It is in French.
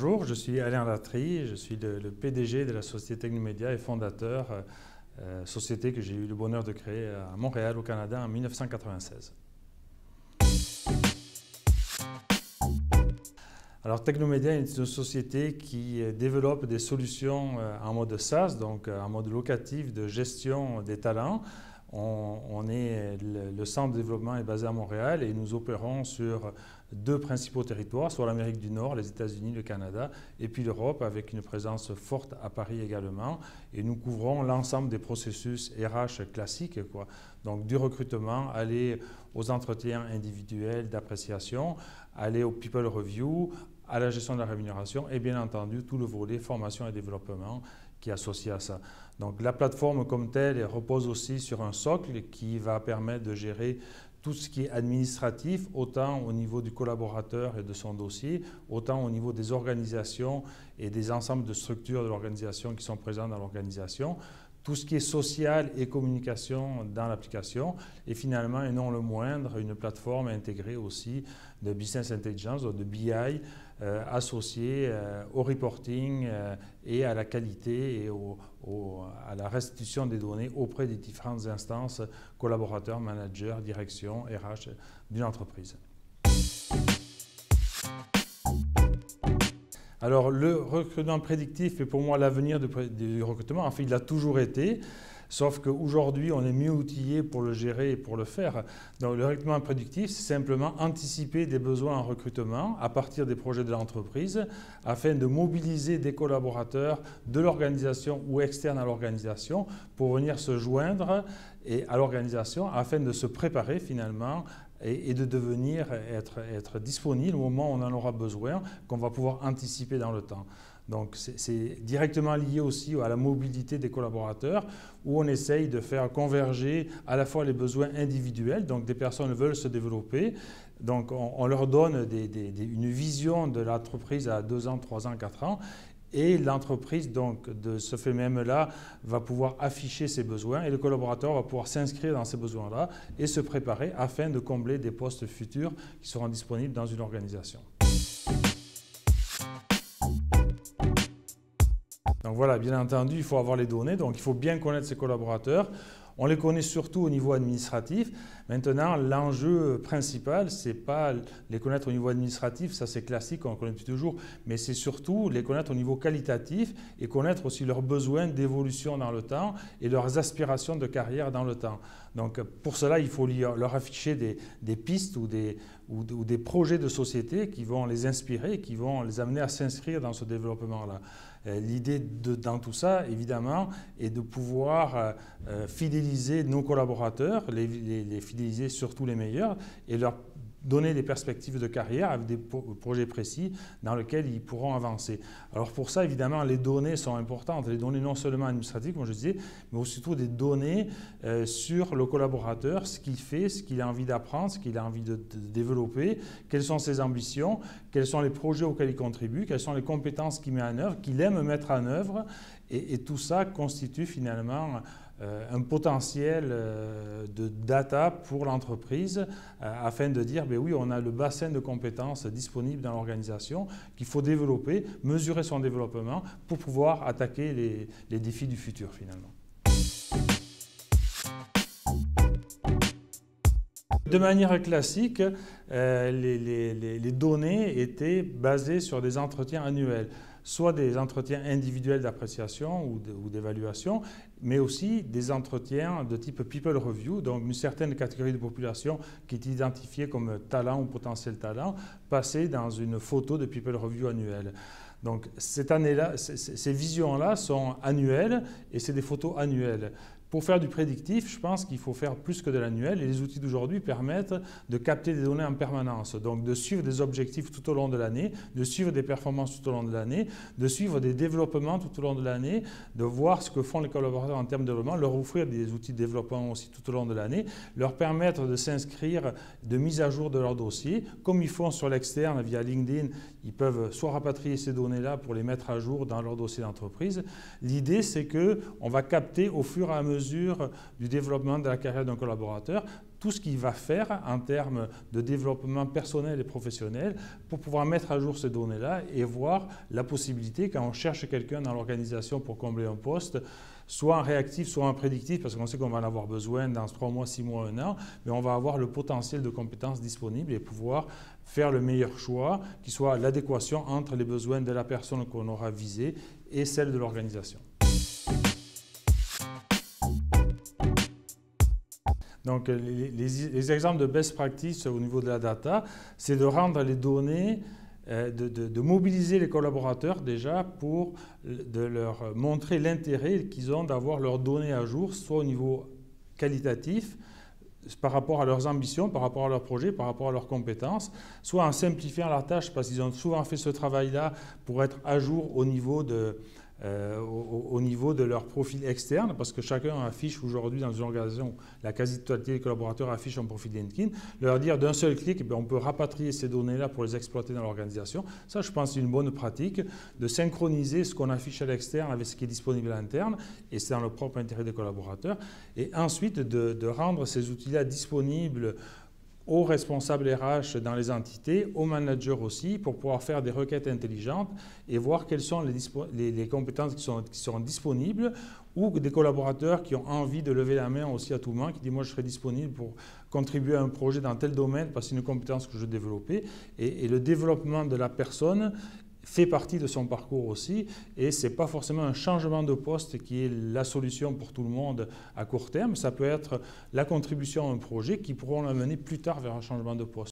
Bonjour, je suis Alain Latry, je suis le PDG de la société Technomédia et fondateur, société que j'ai eu le bonheur de créer à Montréal, au Canada, en 1996. Alors Technomédia est une société qui développe des solutions en mode SaaS, donc en mode locatif de gestion des talents. Le centre de développement est basé à Montréal et nous opérons sur deux principaux territoires, soit l'Amérique du Nord, les États-Unis, le Canada, et puis l'Europe, avec une présence forte à Paris également. Et nous couvrons l'ensemble des processus RH classiques, donc du recrutement, aller aux entretiens individuels d'appréciation, aller au people review, à la gestion de la rémunération et bien entendu tout le volet formation et développement qui est associé à ça. Donc la plateforme comme telle repose aussi sur un socle qui va permettre de gérer tout ce qui est administratif, autant au niveau du collaborateur et de son dossier, autant au niveau des organisations et des ensembles de structures de l'organisation qui sont présentes dans l'organisation, tout ce qui est social et communication dans l'application, et finalement, et non le moindre, une plateforme intégrée aussi de business intelligence, de BI, associée au reporting et à la qualité et à la restitution des données auprès des différentes instances, collaborateurs, managers, direction, RH d'une entreprise. Alors, le recrutement prédictif est pour moi l'avenir du recrutement. En fait, il a toujours été, sauf qu'aujourd'hui, on est mieux outillé pour le gérer et pour le faire. Donc, le recrutement prédictif, c'est simplement anticiper des besoins en recrutement à partir des projets de l'entreprise afin de mobiliser des collaborateurs de l'organisation ou externes à l'organisation pour venir se joindre à l'organisation afin de se préparer finalement et de devenir être disponible au moment où on en aura besoin, qu'on va pouvoir anticiper dans le temps. Donc c'est directement lié aussi à la mobilité des collaborateurs où on essaye de faire converger à la fois les besoins individuels, donc des personnes veulent se développer, donc on leur donne une vision de l'entreprise à 2 ans, 3 ans, 4 ans, et l'entreprise, donc, de ce fait même-là, va pouvoir afficher ses besoins et le collaborateur va pouvoir s'inscrire dans ces besoins-là et se préparer afin de combler des postes futurs qui seront disponibles dans une organisation. Donc voilà, bien entendu, il faut avoir les données, donc il faut bien connaître ses collaborateurs. On les connaît surtout au niveau administratif. Maintenant, l'enjeu principal, ce n'est pas les connaître au niveau administratif, ça c'est classique, on le connaît depuis toujours, mais c'est surtout les connaître au niveau qualitatif et connaître aussi leurs besoins d'évolution dans le temps et leurs aspirations de carrière dans le temps. Donc pour cela, il faut leur afficher des pistes ou des projets de société qui vont les inspirer, qui vont les amener à s'inscrire dans ce développement-là. L'idée dans tout ça, évidemment, est de pouvoir fidéliser nos collaborateurs, les fidéliser surtout les meilleurs, et leur donner des perspectives de carrière avec des projets précis dans lesquels ils pourront avancer. Alors pour ça, évidemment, les données sont importantes. Les données non seulement administratives, comme je disais, mais aussi surtout des données sur le collaborateur, ce qu'il fait, ce qu'il a envie d'apprendre, ce qu'il a envie de développer, quelles sont ses ambitions, quels sont les projets auxquels il contribue, quelles sont les compétences qu'il met en œuvre, qu'il aime mettre en œuvre. Et tout ça constitue finalement un potentiel de data pour l'entreprise afin de dire, ben oui, on a le bassin de compétences disponible dans l'organisation qu'il faut développer, mesurer son développement pour pouvoir attaquer les défis du futur finalement. De manière classique, les données étaient basées sur des entretiens annuels, soit des entretiens individuels d'appréciation ou d'évaluation, mais aussi des entretiens de type people review, donc une certaine catégorie de population qui est identifiée comme talent ou potentiel talent, passée dans une photo de people review annuelle. Donc cette année-là, ces visions-là sont annuelles et c'est des photos annuelles. Pour faire du prédictif, je pense qu'il faut faire plus que de l'annuel et les outils d'aujourd'hui permettent de capter des données en permanence, donc de suivre des objectifs tout au long de l'année, de suivre des performances tout au long de l'année, de suivre des développements tout au long de l'année, de voir ce que font les collaborateurs en termes de développement, leur offrir des outils de développement aussi tout au long de l'année, leur permettre de s'inscrire, de mise à jour de leur dossier, comme ils font sur l'externe via LinkedIn, ils peuvent soit rapatrier ces données-là pour les mettre à jour dans leur dossier d'entreprise. L'idée, c'est qu'on va capter au fur et à mesure mesure du développement de la carrière d'un collaborateur, tout ce qu'il va faire en termes de développement personnel et professionnel pour pouvoir mettre à jour ces données-là et voir la possibilité, quand on cherche quelqu'un dans l'organisation pour combler un poste, soit en réactif, soit en prédictif, parce qu'on sait qu'on va en avoir besoin dans 3 mois, 6 mois, 1 an, mais on va avoir le potentiel de compétences disponibles et pouvoir faire le meilleur choix, qui soit l'adéquation entre les besoins de la personne qu'on aura visée et celle de l'organisation. Donc, les exemples de best practice au niveau de la data, c'est de rendre les données, de mobiliser les collaborateurs déjà pour de leur montrer l'intérêt qu'ils ont d'avoir leurs données à jour, soit au niveau qualitatif, par rapport à leurs ambitions, par rapport à leurs projets, par rapport à leurs compétences, soit en simplifiant la tâche, parce qu'ils ont souvent fait ce travail-là pour être à jour au niveau de leur profil externe, parce que chacun affiche aujourd'hui dans une organisation, la quasi-totalité des collaborateurs affichent un profil LinkedIn, leur dire d'un seul clic, on peut rapatrier ces données-là pour les exploiter dans l'organisation. Ça, je pense, c'est une bonne pratique de synchroniser ce qu'on affiche à l'externe avec ce qui est disponible à l'interne, et c'est dans le propre intérêt des collaborateurs, et ensuite de rendre ces outils-là disponibles aux responsables RH dans les entités, aux managers aussi, pour pouvoir faire des requêtes intelligentes et voir quelles sont les compétences qui seront disponibles, ou des collaborateurs qui ont envie de lever la main aussi à tout moment, qui disent « moi je serai disponible pour contribuer à un projet dans tel domaine parce que c'est une compétence que je veux développer ». Et le développement de la personne fait partie de son parcours aussi, et ce n'est pas forcément un changement de poste qui est la solution pour tout le monde à court terme, ça peut être la contribution à un projet qui pourront l'amener plus tard vers un changement de poste.